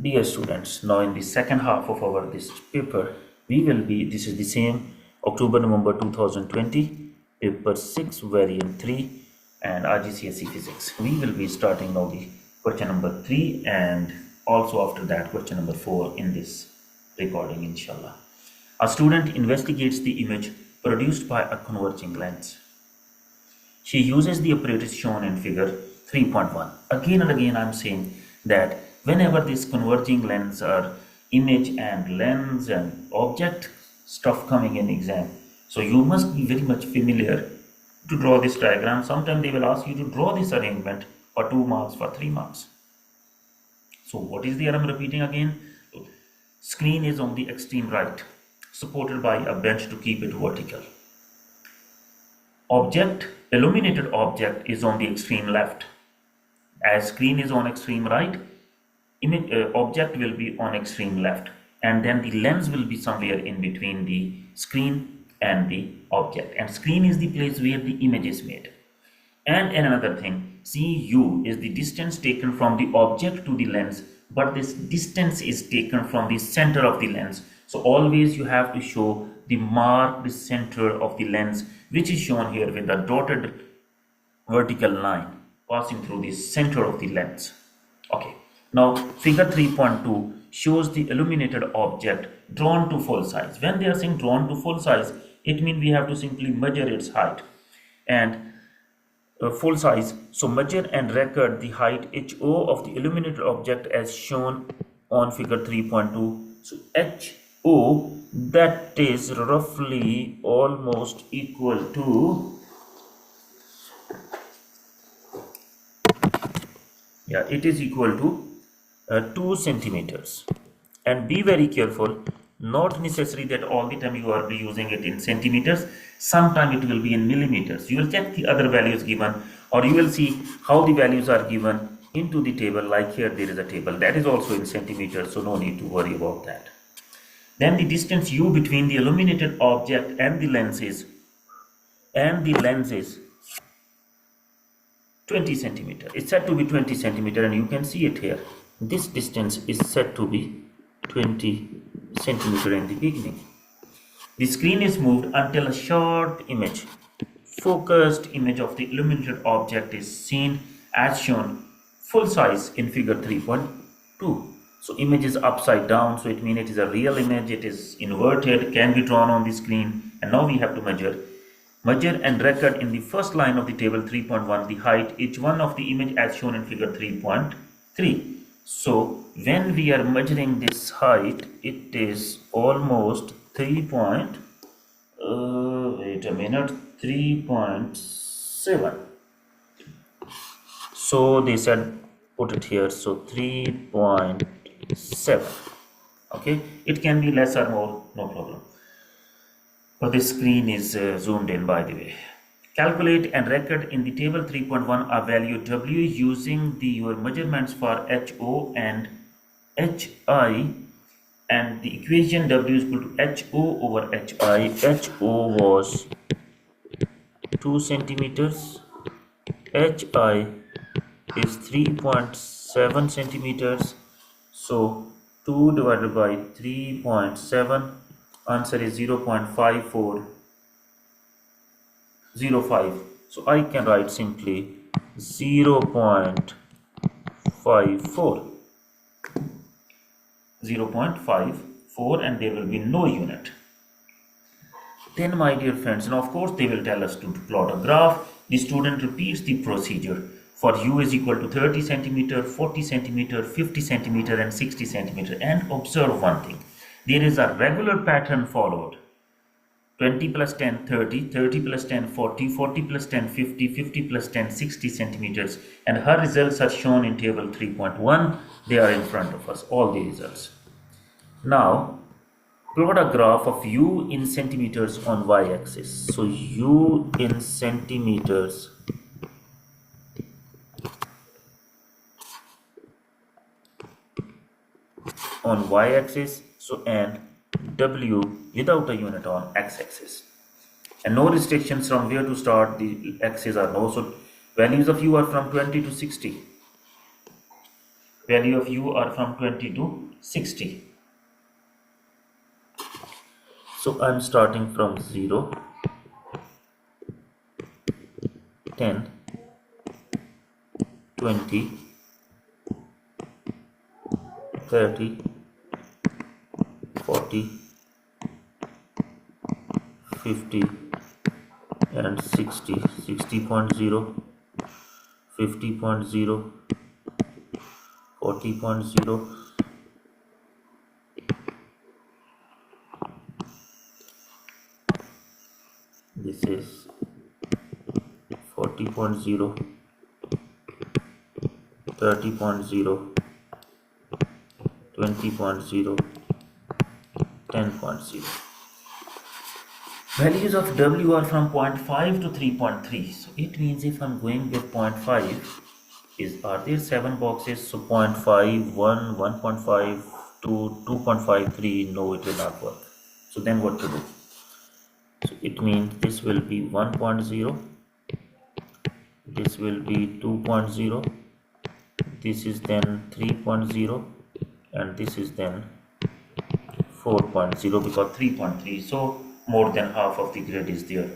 Dear students, now in the second half of our this paper, this is the same October-November 2020, paper 6, variant 3 and RGCSE physics. We will be starting now the question number 3 and also after that question number 4 in this recording, inshallah. A student investigates the image produced by a converging lens. She uses the apparatus shown in figure 3.1. Again and again I am saying that whenever this converging lens or image and lens and object stuff coming in exam, so you must be very much familiar to draw this diagram. Sometimes they will ask you to draw this arrangement for 2 marks, for 3 marks. So what is there? I'm repeating again. Screen is on the extreme right, supported by a bench to keep it vertical. Illuminated object is on the extreme left. As screen is on extreme right, object will be on extreme left, and then the lens will be somewhere in between the screen and the object, and screen is the place where the image is made. And another thing, CU is the distance taken from the object to the lens, but this distance is taken from the center of the lens. So always you have to show the marked center of the lens, which is shown here with the dotted vertical line passing through the center of the lens. Okay, now figure 3.2 shows the illuminated object drawn to full size. When they are saying drawn to full size, it means we have to simply measure its height and full size. So measure and record the height HO of the illuminated object as shown on figure 3.2. So HO, that is roughly almost equal to, it is equal to 2 centimeters. And be very careful, not necessary that all the time you are using it in centimeters. Sometime it will be in millimeters. You will check the other values given, or you will see how the values are given into the table. Like here there is a table that is also in centimeters, so no need to worry about that. Then the distance U between the illuminated object and the lens is 20 centimeter. It's said to be 20 centimeter, and you can see it here. This distance is said to be 20 centimeter in the beginning. The screen is moved until a short image, focused image of the illuminated object is seen as shown full size in figure 3.2. So image is upside down, so it means it is a real image. It is inverted, can be drawn on the screen, and now we have to measure and record in the first line of the table 3.1 the height H1 of the image as shown in figure 3.3. So when we are measuring this height, it is almost 3.7. So they said put it here, so 3.7. Okay, it can be less or more, no problem. But the screen is zoomed in, by the way. Calculate and record in the table 3.1 a value W using your measurements for HO and HI, and the equation W is equal to HO over HI. HO was 2 centimeters, HI is 3.7 centimeters, so 2 divided by 3.7, answer is 0.5405. So I can write simply 0.54, and there will be no unit. Then, my dear friends, now of course they will tell us to plot a graph. The student repeats the procedure for U is equal to 30 centimeter, 40 centimeter, 50 centimeter and 60 centimeter, and observe one thing. There is a regular pattern followed. 20 plus 10, 30, 30 plus 10, 40, 40 plus 10, 50, 50 plus 10, 60 centimeters. And her results are shown in table 3.1. They are in front of us, all the results. Now, plot a graph of U in centimeters on y-axis. So, U in centimeters on y-axis, so, and W without a unit on x-axis, and no restrictions from where to start. The axes are no, so values of U are from 20 to 60. Value of u are from 20 to 60. So I'm starting from 0, 10, 20, 30, 40, 50 and 60, 60.0, 50.0, 40.0, this is 40.0, 30.0, 20.0, 10.0. Values of W are from 0.5 to 3.3. So it means if I'm going with 0.5, are there 7 boxes? So 0.5, 1, 1.5, 2, 2.53, no, it will not work. So then what to do? So it means this will be 1.0, this will be 2.0, this is then 3.0, and this is then 4.0, because 3.3, so more than half of the grid is there,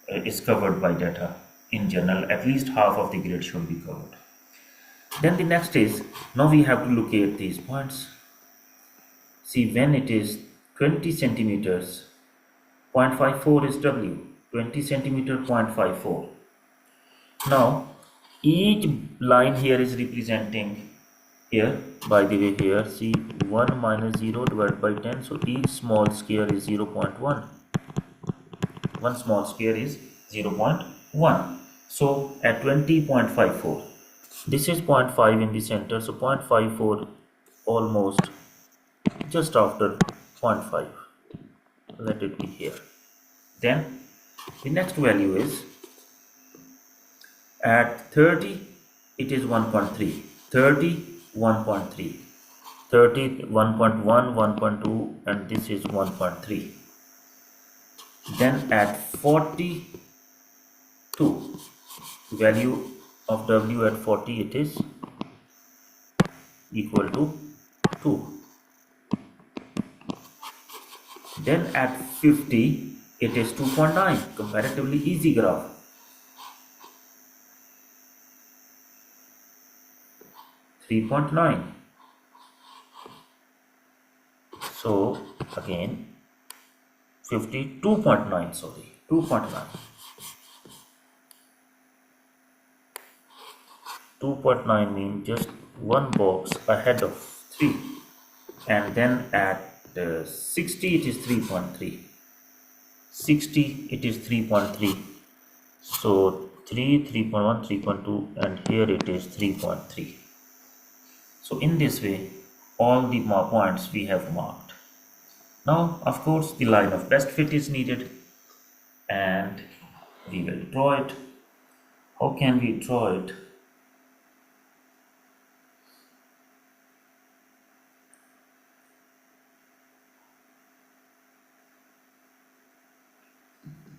is covered by data. In general, at least half of the grid should be covered. Then the next is, now we have to locate these points. See, when it is 20 centimeters, 0.54 is W, 20 centimeter 0.54. Now each line here is representing, here by the way, here see 1 minus 0 divided by 10, so each small square is 0.1. One small square is 0.1. So at 20.54, this is 0.5 in the center, so 0.54 almost just after 0.5. Let it be here. Then the next value is at 30, it is 1.3, 30, 1.3, 30, 1.1, 1.2, and this is 1.3. Then at 42, value of W at 40, it is equal to 2. Then at 50, it is 2.9, comparatively easy graph. .9. So again 52.9, sorry, 2.9. 2.9 means just one box ahead of 3, and then at 60 it is 3.3. 60 it is 3.3. So 3, 3.1, 3.2, and here it is 3.3. So in this way, all the points we have marked. Now, of course, the line of best fit is needed, and we will draw it. How can we draw it?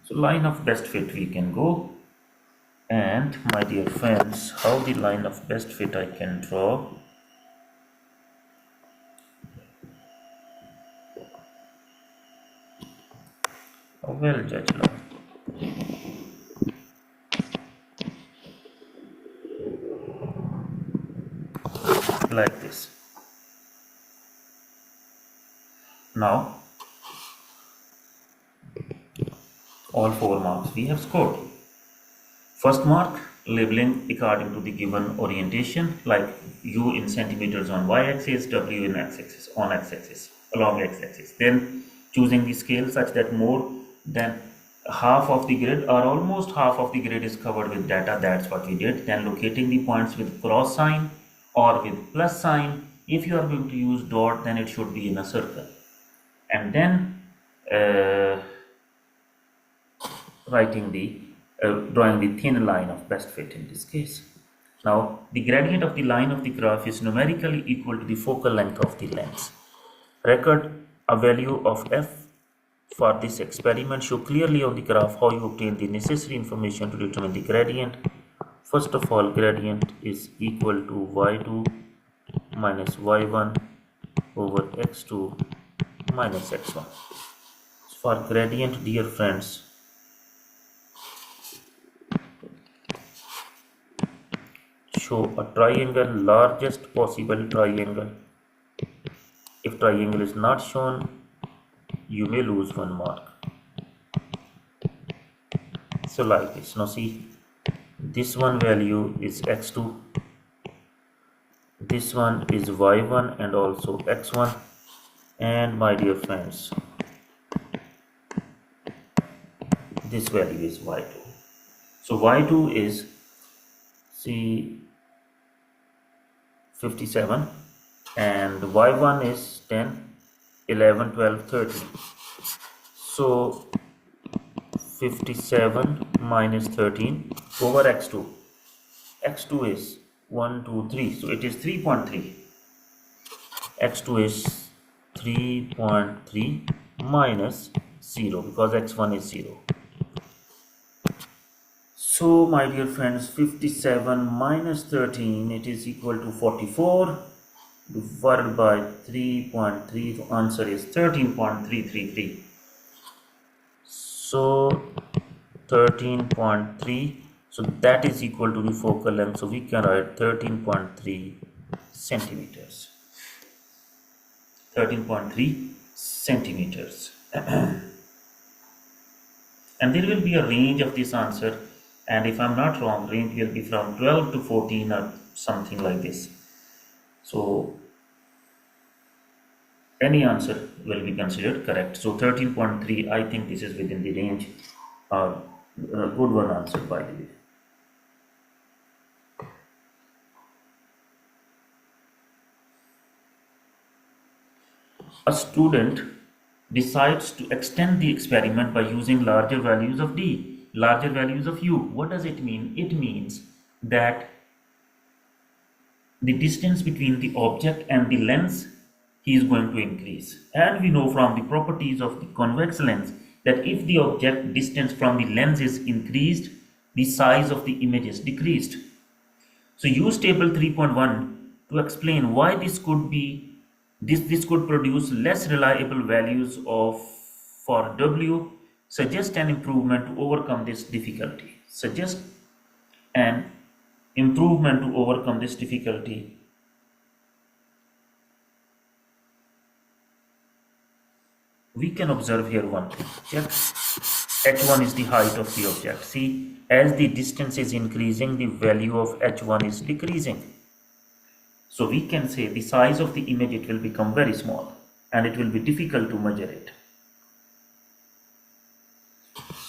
So line of best fit we can go, and my dear friends, how the line of best fit I can draw? Well, judge now. Like this. Now, all 4 marks we have scored. First mark, labeling according to the given orientation, like U in centimeters on y-axis, W in x-axis, on x-axis, along x-axis. Then choosing the scale such that more than half of the grid or almost half of the grid is covered with data. That's what we did. Then locating the points with cross sign or with plus sign. If you are going to use dot, then it should be in a circle. And then drawing the thin line of best fit in this case. Now, the gradient of the line of the graph is numerically equal to the focal length of the lens. Record a value of f for this experiment. Show clearly on the graph how you obtain the necessary information to determine the gradient. First of all, gradient is equal to y2 minus y1 over x2 minus x1. For gradient, dear friends, show a triangle, largest possible triangle. If triangle is not shown, you may lose 1 mark. So like this. Now see, this one value is x2, this one is y1 and also x1, and my dear friends, this value is y2. So y2 is, see, 57, and y1 is 10, 11, 12, 13. So 57 minus 13 over x2. x2 is 1, 2, 3. So it is 3.3. x2 is 3.3 minus 0 because x1 is 0. So my dear friends, 57 minus 13, it is equal to 44 divided by 3.3. The answer is 13.333. So 13.3, so that is equal to the focal length, so we can write 13.3 centimeters. 13.3 centimeters. And there will be a range of this answer, and if I'm not wrong, range will be from 12 to 14 or something like this. So any answer will be considered correct. So 13.3, I think this is within the range. A good one answer, by the way. A student decides to extend the experiment by using larger values of d, larger values of u. What does it mean? It means that the distance between the object and the lens he is going to increase. And we know from the properties of the convex lens that if the object distance from the lens is increased, the size of the image is decreased. So use table 3.1 to explain why this could be this could produce less reliable values of for W. Suggest an improvement to overcome this difficulty. Suggest an improvement to overcome this difficulty. We can observe here one thing. Check. H1 is the height of the object. See, as the distance is increasing, the value of H1 is decreasing. So we can say the size of the image, it will become very small and it will be difficult to measure it.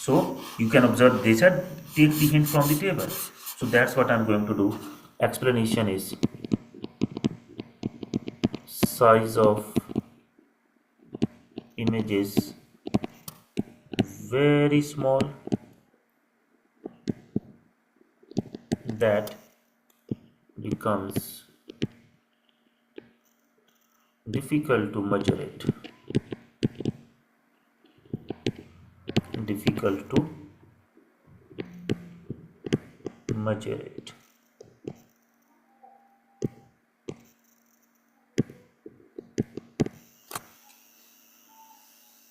So you can observe, they said take the hint from the table. So that's what I'm going to do. Explanation is size of image is very small, that becomes difficult to measure it. Difficult to measure it.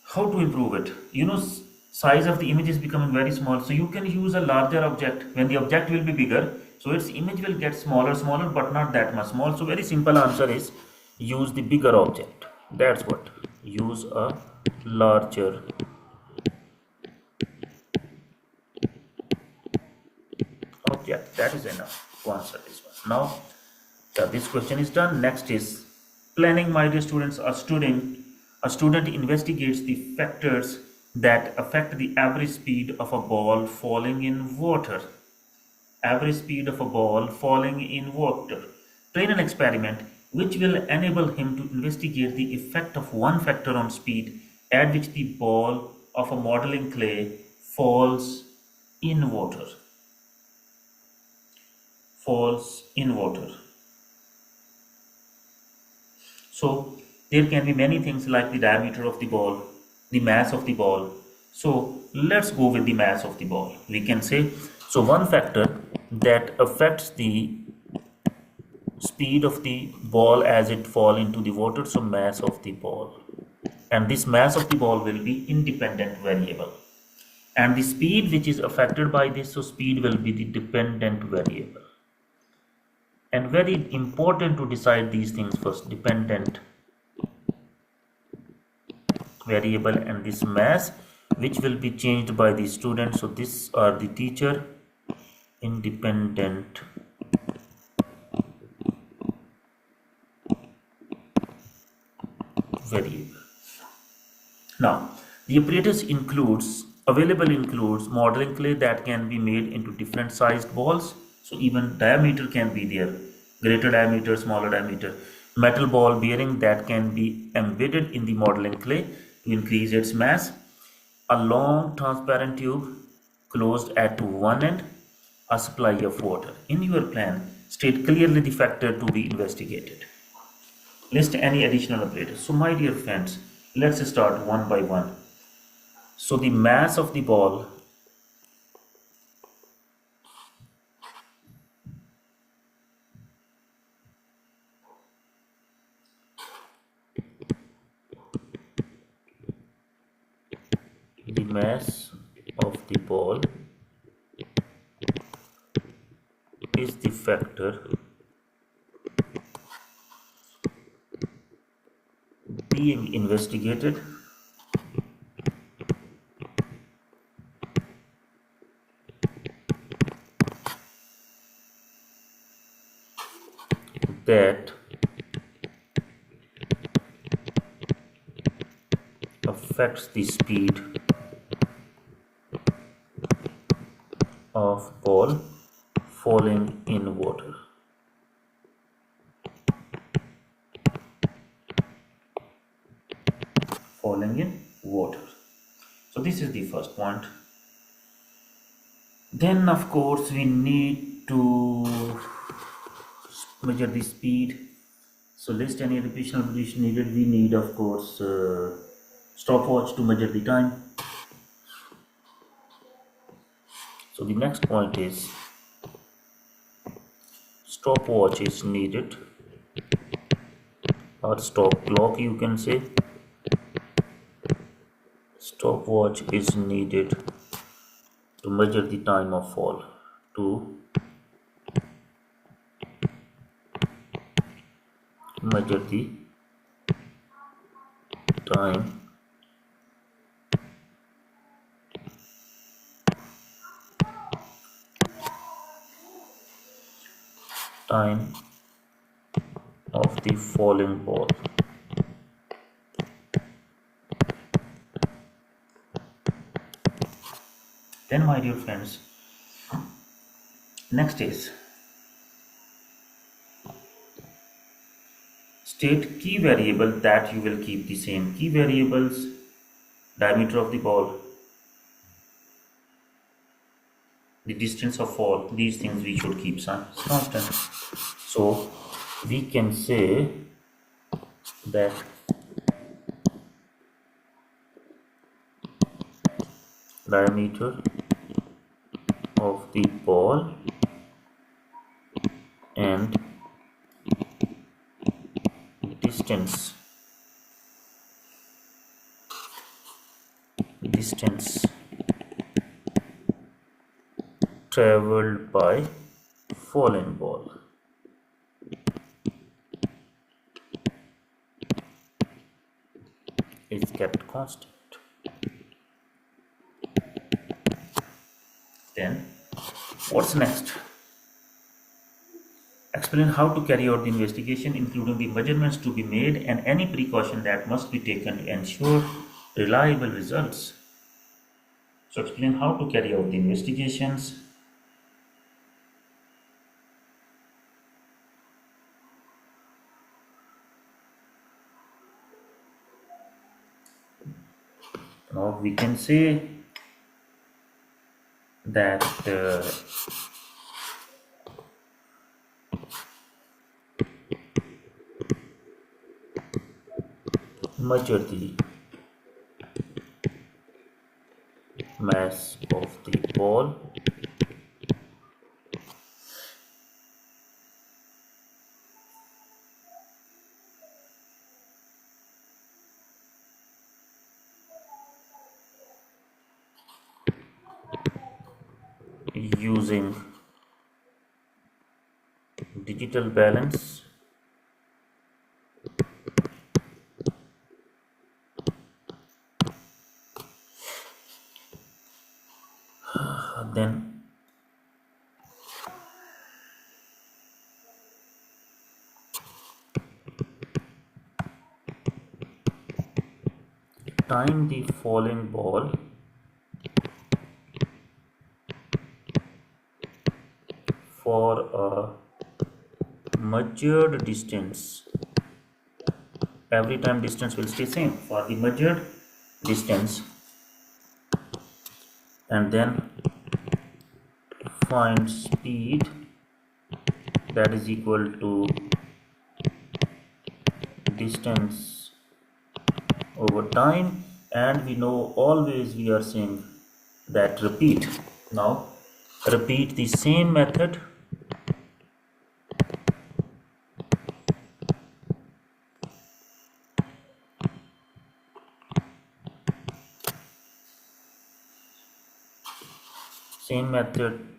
How to improve it? You know, size of the image is becoming very small, so you can use a larger object when the object will be bigger, so its image will get smaller but not that much small. So very simple answer is use the bigger object. That's what, use a larger object. That is enough to answer this one. Now this question is done. Next is planning. My dear students, a student investigates the factors that affect the average speed of a ball falling in water. Average speed of a ball falling in water. Train an experiment which will enable him to investigate the effect of one factor on speed at which the ball of a modeling clay falls in water. Falls in water. So there can be many things like the diameter of the ball, the mass of the ball. So let's go with the mass of the ball. We can say, so one factor that affects the speed of the ball as it fall into the water, so mass of the ball, and this mass of the ball will be independent variable, and the speed which is affected by this, so speed will be the dependent variable. And very important to decide these things first: dependent variable and this mass which will be changed by the student, so this are the teacher independent variable. Now, the apparatus includes modeling clay that can be made into different sized balls. So even diameter can be there, greater diameter, smaller diameter. Metal ball bearing that can be embedded in the modeling clay to increase its mass. A long transparent tube closed at one end, a supply of water. In your plan, state clearly the factor to be investigated. List any additional operators. So my dear friends, let's start one by one. So the mass of the ball is the factor being investigated that affects the speed of ball falling in water. So this is the first point. Then of course we need to measure the speed. So list any additional position needed. We need of course stopwatch to measure the time. So the next point is stopwatch is needed, or stop clock you can say. Stopwatch is needed to measure the time of fall, to measure the time of the falling ball. Then my dear friends, next is state key variable that you will keep the same. Key variables: diameter of the ball, the distance of fall, these things we should keep constant. So we can say that diameter of the ball and distance traveled by falling ball is kept constant. Then what's next? Explain how to carry out the investigation, including the measurements to be made and any precaution that must be taken to ensure reliable results. So explain how to carry out the investigations. Now we can say that measure the mass of the ball using digital balance, then time the falling ball for a measured distance. Every time distance will stay same for the measured distance, and then find speed that is equal to distance over time, and we know always we are saying that repeat. Now repeat the same method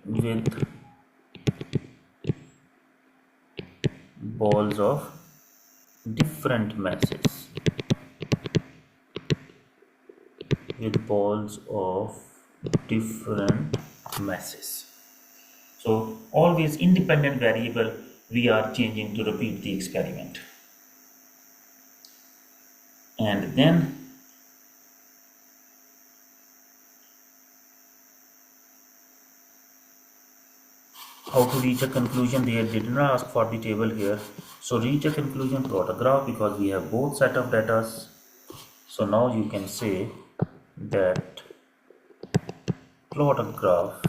with balls of different masses, So always independent variable we are changing to repeat the experiment. And then how to reach a conclusion, they did not ask for the table here. So reach a conclusion, plot a graph, because we have both set of data. So now you can say that plot a graph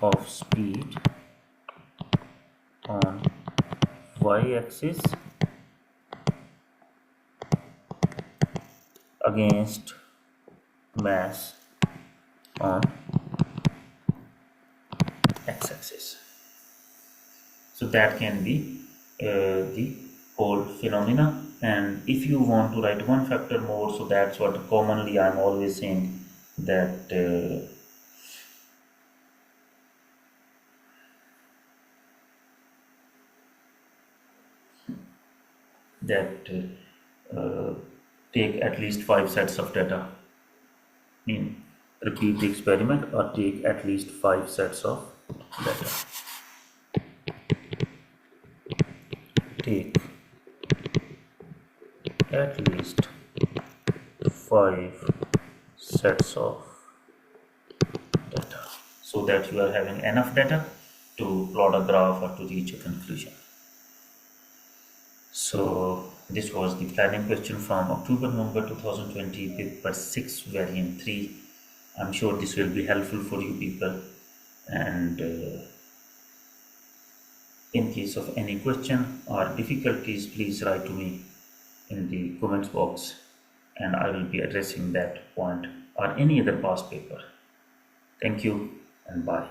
of speed on y-axis against mass on x-axis. So that can be the whole phenomena. And if you want to write one factor more, so that's what commonly I'm always saying, that take at least 5 sets of data. Mean repeat the experiment or take at least 5 sets of data. Take at least 5 sets of data, so that you are having enough data to plot a graph or to reach a conclusion. So this was the planning question from October-November 2020, paper 6, variant 3. I'm sure this will be helpful for you people, and in case of any question or difficulties, please write to me in the comments box, and I will be addressing that point or any other past paper. Thank you and bye.